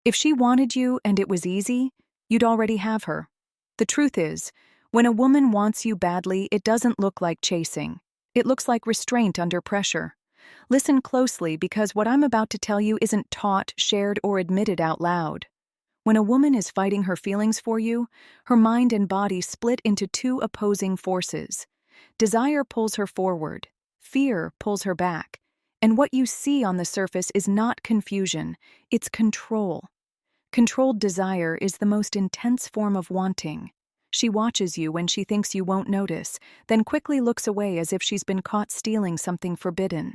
If she wanted you and it was easy, you'd already have her. The truth is, when a woman wants you badly, it doesn't look like chasing. It looks like restraint under pressure. Listen closely, because what I'm about to tell you isn't taught, shared, or admitted out loud. When a woman is fighting her feelings for you, her mind and body split into two opposing forces. Desire pulls her forward, fear pulls her back, and what you see on the surface is not confusion, it's control. Controlled desire is the most intense form of wanting. She watches you when she thinks you won't notice, then quickly looks away as if she's been caught stealing something forbidden.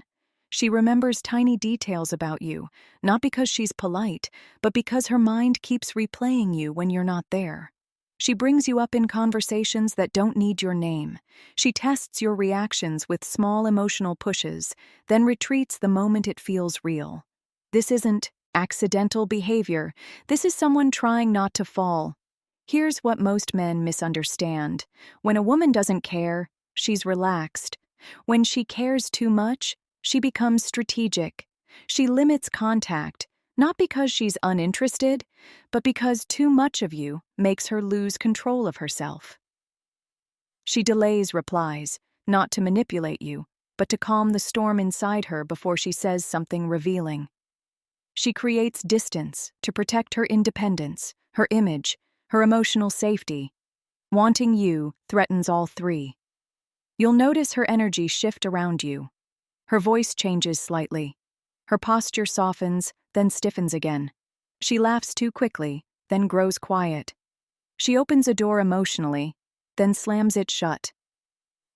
She remembers tiny details about you, not because she's polite, but because her mind keeps replaying you when you're not there. She brings you up in conversations that don't need your name. She tests your reactions with small emotional pushes, then retreats the moment it feels real. This isn't accidental behavior. This is someone trying not to fall. Here's what most men misunderstand. When a woman doesn't care, she's relaxed. When she cares too much, she becomes strategic. She limits contact, not because she's uninterested, but because too much of you makes her lose control of herself. She delays replies, not to manipulate you, but to calm the storm inside her before she says something revealing. She creates distance to protect her independence, her image, her emotional safety. Wanting you threatens all three. You'll notice her energy shift around you. Her voice changes slightly. Her posture softens, then stiffens again. She laughs too quickly, then grows quiet. She opens a door emotionally, then slams it shut.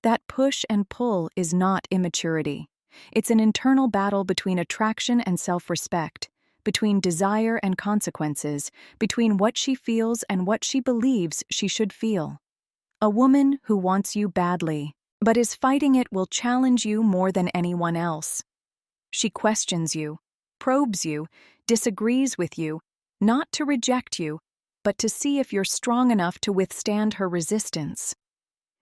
That push and pull is not immaturity. It's an internal battle between attraction and self-respect, between desire and consequences, between what she feels and what she believes she should feel. A woman who wants you badly, but is fighting it, will challenge you more than anyone else. She questions you, probes you, disagrees with you, not to reject you, but to see if you're strong enough to withstand her resistance.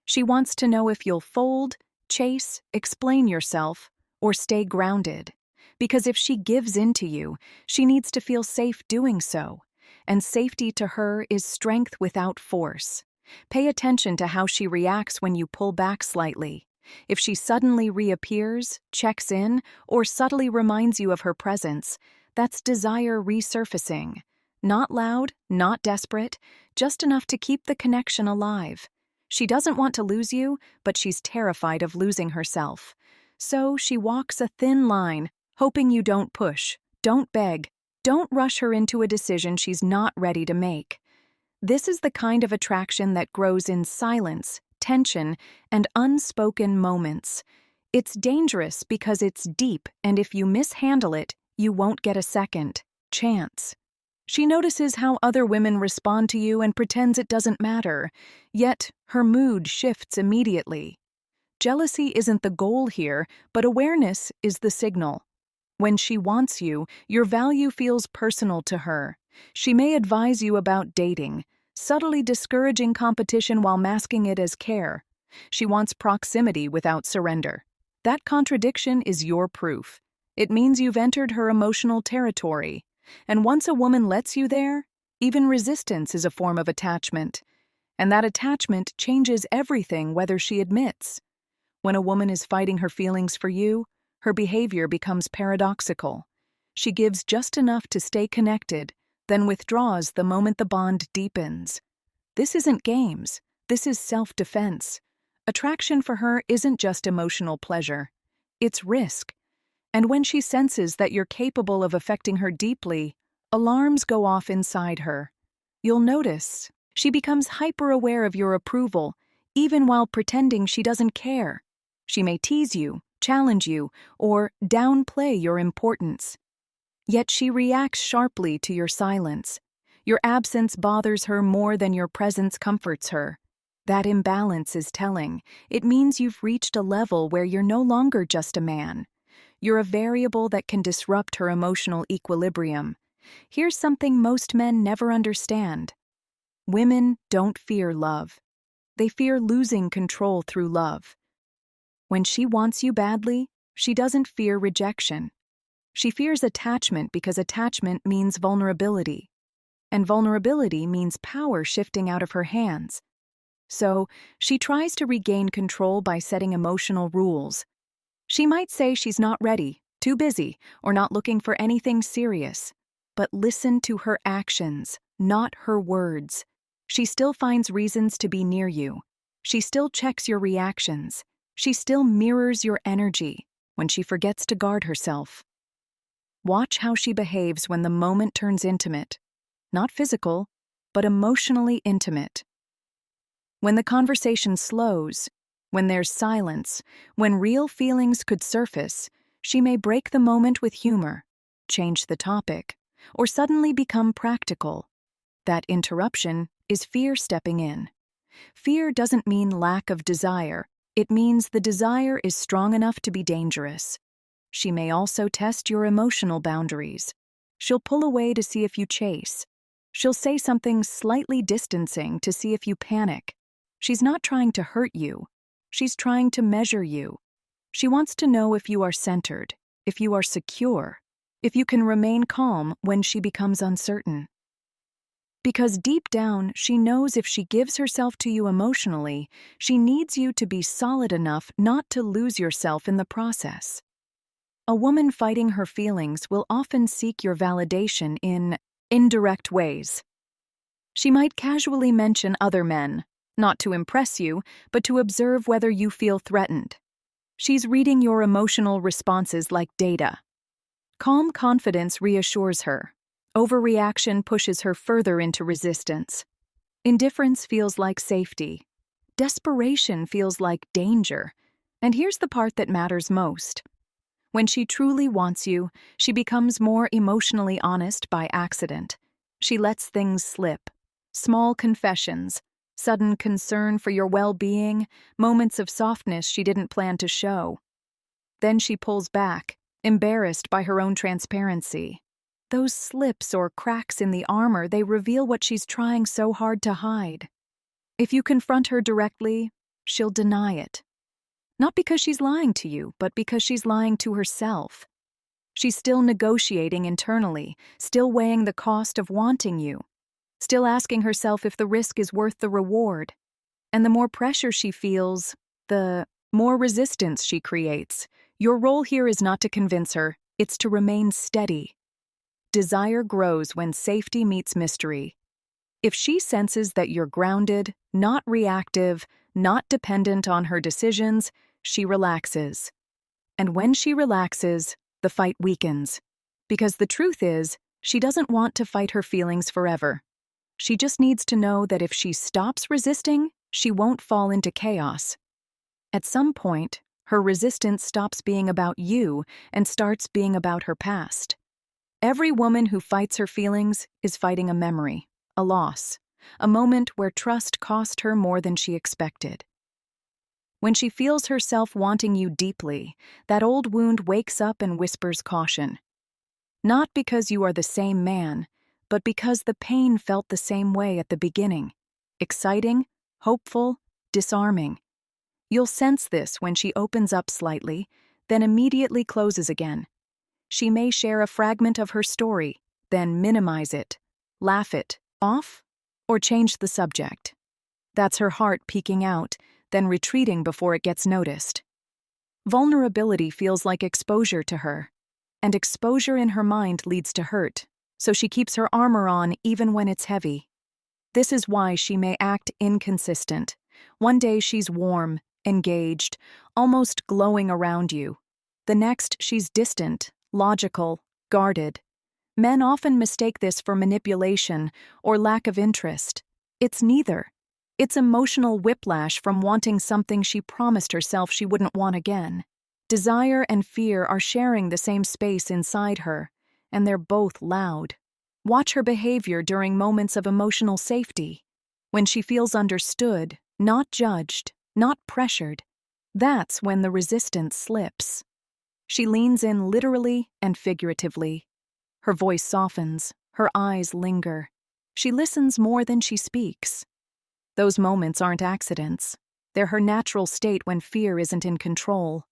She wants to know if you'll fold, chase, explain yourself, or stay grounded. Because if she gives in to you, she needs to feel safe doing so, and safety to her is strength without force. Pay attention to how she reacts when you pull back slightly. If she suddenly reappears, checks in, or subtly reminds you of her presence, that's desire resurfacing. Not loud, not desperate, just enough to keep the connection alive. She doesn't want to lose you, but she's terrified of losing herself. So she walks a thin line, hoping you don't push, don't beg, don't rush her into a decision she's not ready to make. This is the kind of attraction that grows in silence, tension, and unspoken moments. It's dangerous because it's deep, and if you mishandle it, you won't get a second chance. She notices how other women respond to you and pretends it doesn't matter, yet her mood shifts immediately. Jealousy isn't the goal here, but awareness is the signal. When she wants you, your value feels personal to her. She may advise you about dating, subtly discouraging competition while masking it as care. She wants proximity without surrender. That contradiction is your proof. It means you've entered her emotional territory. And once a woman lets you there, even resistance is a form of attachment. And that attachment changes everything, whether she admits. When a woman is fighting her feelings for you, her behavior becomes paradoxical. She gives just enough to stay connected, then withdraws the moment the bond deepens. This isn't games. This is self-defense. Attraction for her isn't just emotional pleasure. It's risk. And when she senses that you're capable of affecting her deeply, alarms go off inside her. You'll notice she becomes hyper-aware of your approval, even while pretending she doesn't care. She may tease you, challenge you, or downplay your importance. Yet she reacts sharply to your silence. Your absence bothers her more than your presence comforts her. That imbalance is telling. It means you've reached a level where you're no longer just a man. You're a variable that can disrupt her emotional equilibrium. Here's something most men never understand. Women don't fear love. They fear losing control through love. When she wants you badly, she doesn't fear rejection. She fears attachment because attachment means vulnerability, and vulnerability means power shifting out of her hands. So, she tries to regain control by setting emotional rules. She might say she's not ready, too busy, or not looking for anything serious. But listen to her actions, not her words. She still finds reasons to be near you. She still checks your reactions. She still mirrors your energy when she forgets to guard herself. Watch how she behaves when the moment turns intimate. Not physical, but emotionally intimate. When the conversation slows, when there's silence, when real feelings could surface, she may break the moment with humor, change the topic, or suddenly become practical. That interruption is fear stepping in. Fear doesn't mean lack of desire. It means the desire is strong enough to be dangerous. She may also test your emotional boundaries. She'll pull away to see if you chase. She'll say something slightly distancing to see if you panic. She's not trying to hurt you. She's trying to measure you. She wants to know if you are centered, if you are secure, if you can remain calm when she becomes uncertain. Because deep down, she knows if she gives herself to you emotionally, she needs you to be solid enough not to lose yourself in the process. A woman fighting her feelings will often seek your validation in indirect ways. She might casually mention other men, not to impress you, but to observe whether you feel threatened. She's reading your emotional responses like data. Calm confidence reassures her. Overreaction pushes her further into resistance. Indifference feels like safety. Desperation feels like danger. And here's the part that matters most. When she truly wants you, she becomes more emotionally honest by accident. She lets things slip. Small confessions, sudden concern for your well-being, moments of softness she didn't plan to show. Then she pulls back, embarrassed by her own transparency. Those slips or cracks in the armor, they reveal what she's trying so hard to hide. If you confront her directly, she'll deny it. Not because she's lying to you, but because she's lying to herself. She's still negotiating internally, still weighing the cost of wanting you, still asking herself if the risk is worth the reward. And the more pressure she feels, the more resistance she creates. Your role here is not to convince her, it's to remain steady. Desire grows when safety meets mystery. If she senses that you're grounded, not reactive, not dependent on her decisions, she relaxes. And when she relaxes, the fight weakens. Because the truth is, she doesn't want to fight her feelings forever. She just needs to know that if she stops resisting, she won't fall into chaos. At some point, her resistance stops being about you and starts being about her past. Every woman who fights her feelings is fighting a memory, a loss, a moment where trust cost her more than she expected. When she feels herself wanting you deeply, that old wound wakes up and whispers caution. Not because you are the same man, but because the pain felt the same way at the beginning. Exciting, hopeful, disarming. You'll sense this when she opens up slightly, then immediately closes again. She may share a fragment of her story, then minimize it, laugh it off, or change the subject. That's her heart peeking out, then retreating before it gets noticed. Vulnerability feels like exposure to her, and exposure in her mind leads to hurt, so she keeps her armor on even when it's heavy. This is why she may act inconsistent. One day she's warm, engaged, almost glowing around you. The next she's distant, logical, guarded. Men often mistake this for manipulation or lack of interest. It's neither. It's emotional whiplash from wanting something she promised herself she wouldn't want again. Desire and fear are sharing the same space inside her, and they're both loud. Watch her behavior during moments of emotional safety. When she feels understood, not judged, not pressured, that's when the resistance slips. She leans in literally and figuratively. Her voice softens, her eyes linger. She listens more than she speaks. Those moments aren't accidents. They're her natural state when fear isn't in control.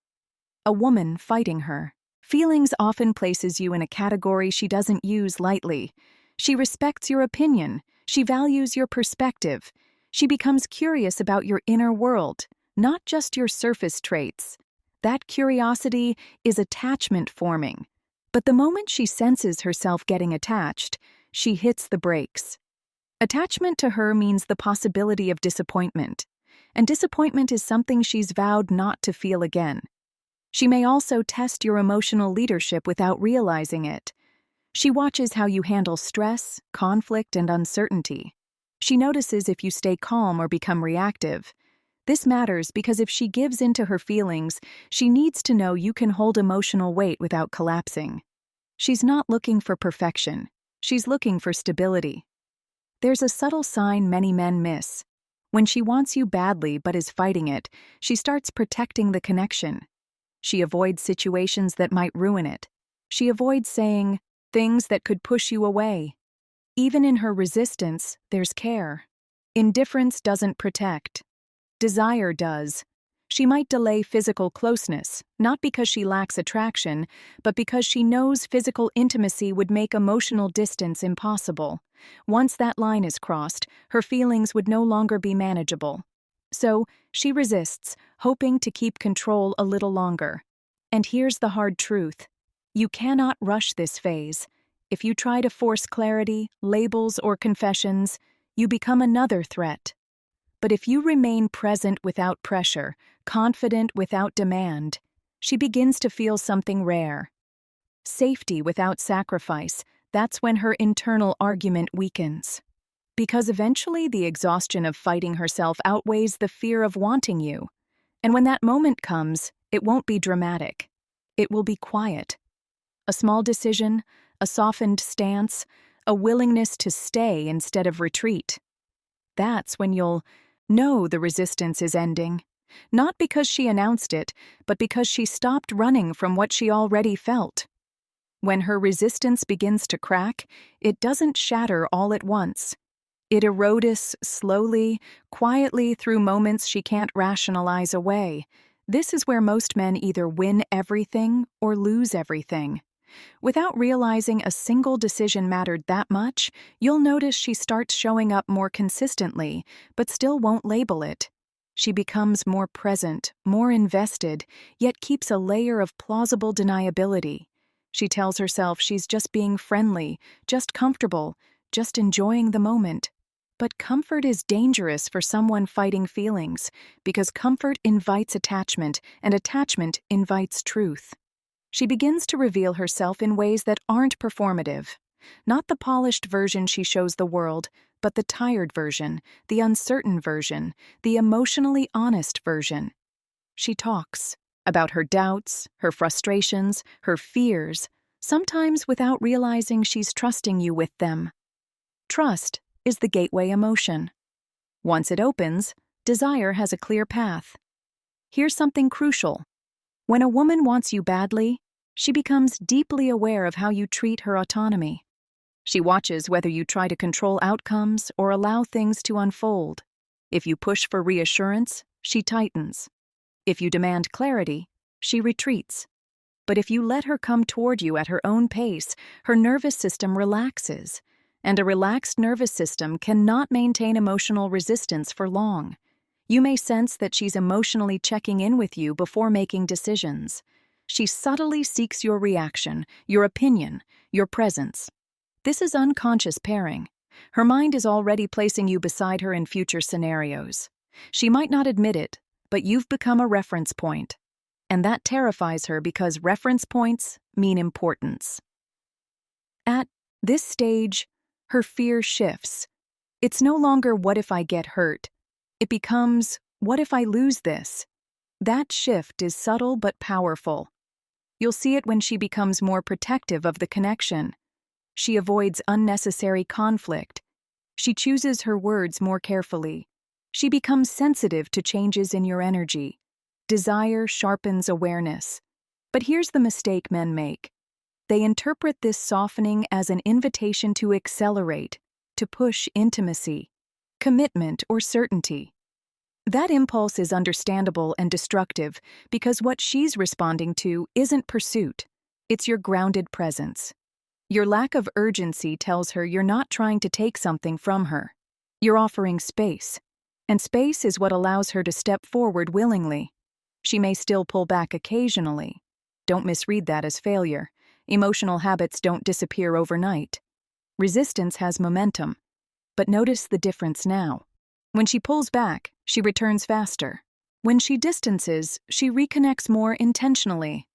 A woman fighting her Feelings often places you in a category she doesn't use lightly. She respects your opinion. She values your perspective. She becomes curious about your inner world, not just your surface traits. That curiosity is attachment forming. But the moment she senses herself getting attached, she hits the brakes. Attachment to her means the possibility of disappointment, and disappointment is something she's vowed not to feel again. She may also test your emotional leadership without realizing it. She watches how you handle stress, conflict, and uncertainty. She notices if you stay calm or become reactive. This matters because if she gives into her feelings, she needs to know you can hold emotional weight without collapsing. She's not looking for perfection. She's looking for stability. There's a subtle sign many men miss. When she wants you badly but is fighting it, she starts protecting the connection. She avoids situations that might ruin it. She avoids saying things that could push you away. Even in her resistance, there's care. Indifference doesn't protect. Desire does. She might delay physical closeness, not because she lacks attraction, but because she knows physical intimacy would make emotional distance impossible. Once that line is crossed, her feelings would no longer be manageable. So, she resists, hoping to keep control a little longer. And here's the hard truth. You cannot rush this phase. If you try to force clarity, labels, or confessions, you become another threat. But if you remain present without pressure, confident without demand, she begins to feel something rare. Safety without sacrifice, that's when her internal argument weakens. Because eventually the exhaustion of fighting herself outweighs the fear of wanting you. And when that moment comes, it won't be dramatic. It will be quiet. A small decision, a softened stance, a willingness to stay instead of retreat. That's when you'll know the resistance is ending. Not because she announced it, but because she stopped running from what she already felt. When her resistance begins to crack, it doesn't shatter all at once. It erodes slowly, quietly through moments she can't rationalize away. This is where most men either win everything or lose everything. Without realizing a single decision mattered that much, you'll notice she starts showing up more consistently, but still won't label it. She becomes more present, more invested, yet keeps a layer of plausible deniability. She tells herself she's just being friendly, just comfortable, just enjoying the moment. But comfort is dangerous for someone fighting feelings, because comfort invites attachment, and attachment invites truth. She begins to reveal herself in ways that aren't performative. Not the polished version she shows the world, but the tired version, the uncertain version, the emotionally honest version. She talks about her doubts, her frustrations, her fears, sometimes without realizing she's trusting you with them. Trust is the gateway emotion. Once it opens, desire has a clear path. Here's something crucial. When a woman wants you badly, she becomes deeply aware of how you treat her autonomy. She watches whether you try to control outcomes or allow things to unfold. If you push for reassurance, she tightens. If you demand clarity, she retreats. But if you let her come toward you at her own pace, her nervous system relaxes. And a relaxed nervous system cannot maintain emotional resistance for long. You may sense that she's emotionally checking in with you before making decisions. She subtly seeks your reaction, your opinion, your presence. This is unconscious pairing. Her mind is already placing you beside her in future scenarios. She might not admit it, but you've become a reference point. And that terrifies her because reference points mean importance. At this stage, her fear shifts. It's no longer what if I get hurt. It becomes, what if I lose this? That shift is subtle but powerful. You'll see it when she becomes more protective of the connection. She avoids unnecessary conflict. She chooses her words more carefully. She becomes sensitive to changes in your energy. Desire sharpens awareness. But here's the mistake men make. They interpret this softening as an invitation to accelerate, to push intimacy, commitment, or certainty. That impulse is understandable and destructive because what she's responding to isn't pursuit. It's your grounded presence. Your lack of urgency tells her you're not trying to take something from her. You're offering space. And space is what allows her to step forward willingly. She may still pull back occasionally. Don't misread that as failure. Emotional habits don't disappear overnight. Resistance has momentum. But notice the difference now. When she pulls back, she returns faster. When she distances, she reconnects more intentionally.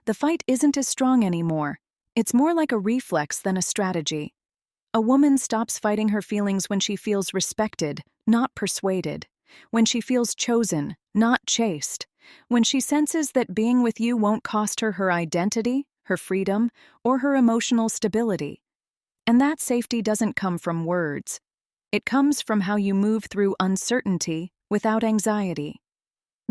The fight isn't as strong anymore. It's more like a reflex than a strategy. A woman stops fighting her feelings when she feels respected, not persuaded. When she feels chosen, not chased. When she senses that being with you won't cost her her identity, her freedom, or her emotional stability. And that safety doesn't come from words. It comes from how you move through uncertainty without anxiety.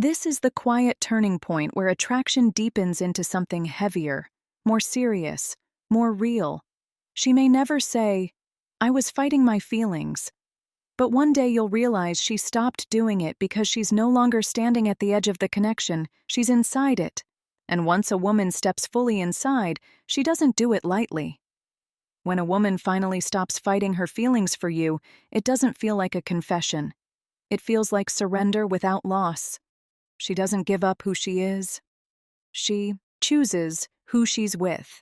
This is the quiet turning point where attraction deepens into something heavier, more serious, more real. She may never say, "I was fighting my feelings." But one day you'll realize she stopped doing it because she's no longer standing at the edge of the connection, she's inside it. And once a woman steps fully inside, she doesn't do it lightly. When a woman finally stops fighting her feelings for you, it doesn't feel like a confession. It feels like surrender without loss. She doesn't give up who she is. She chooses who she's with.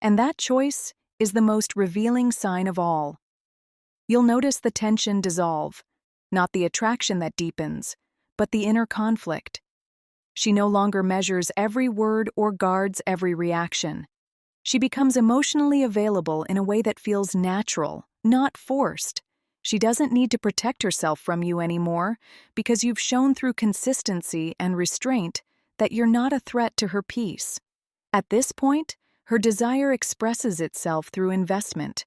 And that choice is the most revealing sign of all. You'll notice the tension dissolve, not the attraction that deepens, but the inner conflict. She no longer measures every word or guards every reaction. She becomes emotionally available in a way that feels natural, not forced. She doesn't need to protect herself from you anymore because you've shown through consistency and restraint that you're not a threat to her peace. At this point, her desire expresses itself through investment.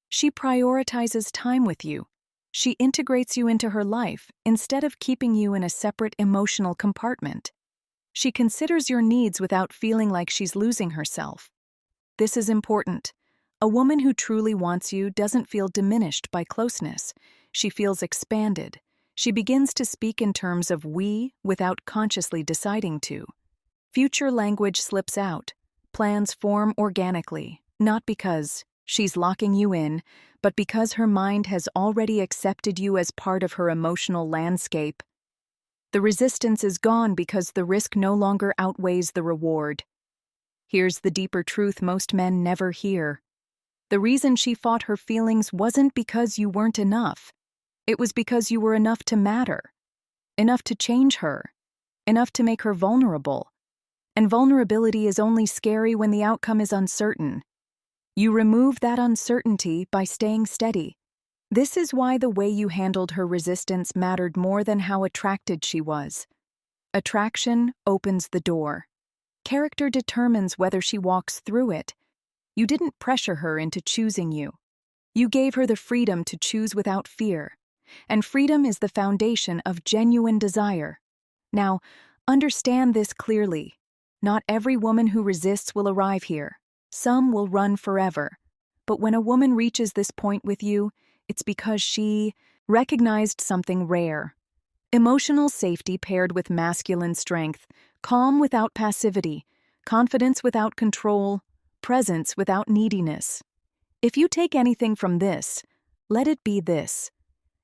She prioritizes time with you. She integrates you into her life instead of keeping you in a separate emotional compartment. She considers your needs without feeling like she's losing herself. This is important. A woman who truly wants you doesn't feel diminished by closeness. She feels expanded. She begins to speak in terms of we without consciously deciding to. Future language slips out. Plans form organically, not because she's locking you in, but because her mind has already accepted you as part of her emotional landscape. The resistance is gone because the risk no longer outweighs the reward. Here's the deeper truth most men never hear. The reason she fought her feelings wasn't because you weren't enough. It was because you were enough to matter, enough to change her, enough to make her vulnerable. And vulnerability is only scary when the outcome is uncertain. You remove that uncertainty by staying steady. This is why the way you handled her resistance mattered more than how attracted she was. Attraction opens the door. Character determines whether she walks through it. You didn't pressure her into choosing you. You gave her the freedom to choose without fear. And freedom is the foundation of genuine desire. Now, understand this clearly. Not every woman who resists will arrive here. Some will run forever. But when a woman reaches this point with you, it's because she recognized something rare. Emotional safety paired with masculine strength, calm without passivity, confidence without control, presence without neediness. If you take anything from this, let it be this.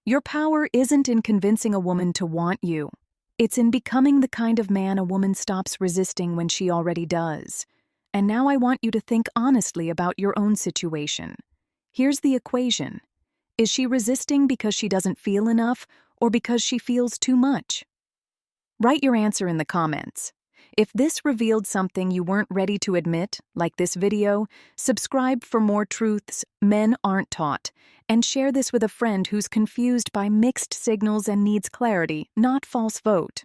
Your power isn't in convincing a woman to want you. It's in becoming the kind of man a woman stops resisting when she already does. And now I want you to think honestly about your own situation. Here's the equation. Is she resisting because she doesn't feel enough or because she feels too much? Write your answer in the comments. If this revealed something you weren't ready to admit, like this video, subscribe for more truths men aren't taught, and share this with a friend who's confused by mixed signals and needs clarity, not false vote.